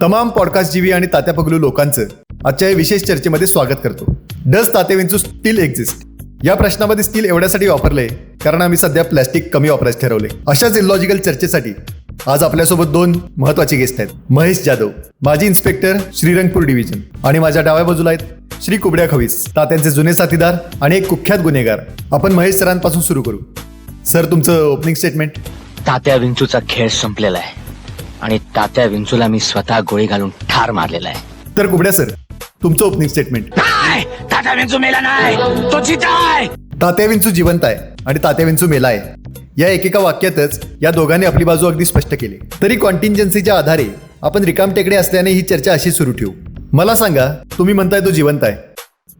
तमाम पॉडकास्ट जीवी आणि तात्या पगलू लोकांचं आजच्या या विशेष चर्चेमध्ये स्वागत करतो. डज तात्या विंचू स्टील एक्झिस्ट? या प्रश्नामध्ये स्टील एवढ्यासाठी वापरलंय कारण आम्ही सध्या प्लॅस्टिक कमी वापरायचं ठरवले. अशाच इलॉजिकल चर्चेसाठी आज आपल्यासोबत दोन महत्वाचे गेस्ट आहेत. महेश जाधव, माजी इन्स्पेक्टर, श्रीरंगपूर डिव्हिजन, आणि माझ्या डाव्या बाजूला आहेत श्री कुबड्या खवीस, तात्यांचे जुने साथीदार आणि एक कुख्यात गुन्हेगार. आपण महेश सरांपासून सुरू करू. सर, तुमचं ओपनिंग स्टेटमेंट. तात्या विंचूचा खेळ संपलेला आहे आणि तात्या विंचूला मी स्वतः गोळी घालून ठार मारलेला आहे. तर कुबड्या सर, तुमचं ओपनिंग स्टेटमेंट. नाही, तात्या विंचू मेला नाही, तो जिता आहे. तात्या विंचू जिवंत आहे आणि तात्या विंचू मेला आहे, या एकेका वाक्यातच या दोघांनी आपली बाजू अगदी स्पष्ट केली. तरी कॉन्टिंजन्सीच्या आधारे आपण रिकाम टेकडे असल्याने ही चर्चा अशी सुरू ठेवू. मला सांगा, तुम्ही म्हणताय तो जिवंत आहे,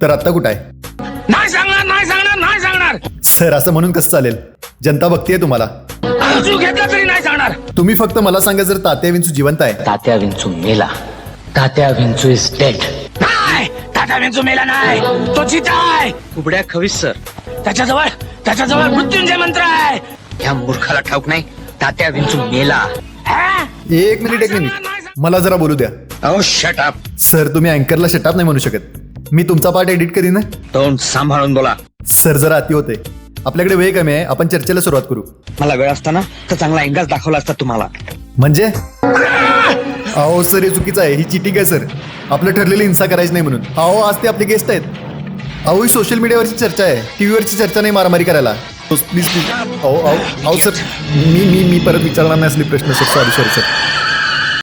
तर आता कुठं आहे? नाही सांगणार, नाही सांगणार, नाही सांगणार. सर, असं म्हणून कसं चालेल? जनता बघतीये तुम्हाला. जीव घेतला तरी नाही सांगणार. तुम्ही फक्त मला सांगा, जर तात्या विंचू जिवंत आहे. तात्या विंचू मेला. तात्या विंचू इज डेड. नाही, तात्या विंचू मेला नाही, तो जिता आहे. कुबड्या खवीस सर, त्याच्याजवळ मृत्युंजय मंत्र आहे. ह्या मूर्खाला ठाऊक नाही, तात्या विंचू मेला. हा? एक मिनिट, मला जरा बोलू द्या. अहो शट अप. सर, तुम्ही अँकरला शटअप नाही म्हणू शकत. मी तुमचा पार्ट एडिट करीन ना. तोंड सांभाळून बोला. सर, जरा अति होते. आपल्याकडे वेळ कमी आहे, आपण चर्चेला सुरुवात करू. मला वेळ असताना तर चांगला अँगल दाखवला असता तुम्हाला. म्हणजे अहो सर, हे चुकीचं आहे. ही चिटिंग आहे सर. आपलं ठरलेली हिंसा करायची नाही म्हणून. अहो, आज ते आपले गेस्ट आहेत. अहो, ही सोशल मीडियावरची चर्चा आहे, टीव्हीवरची चर्चा नाही मारामारी करायला. Please please. अहो सर, मी परत विचारणार नाही असले प्रश्न सर. Sorry sir.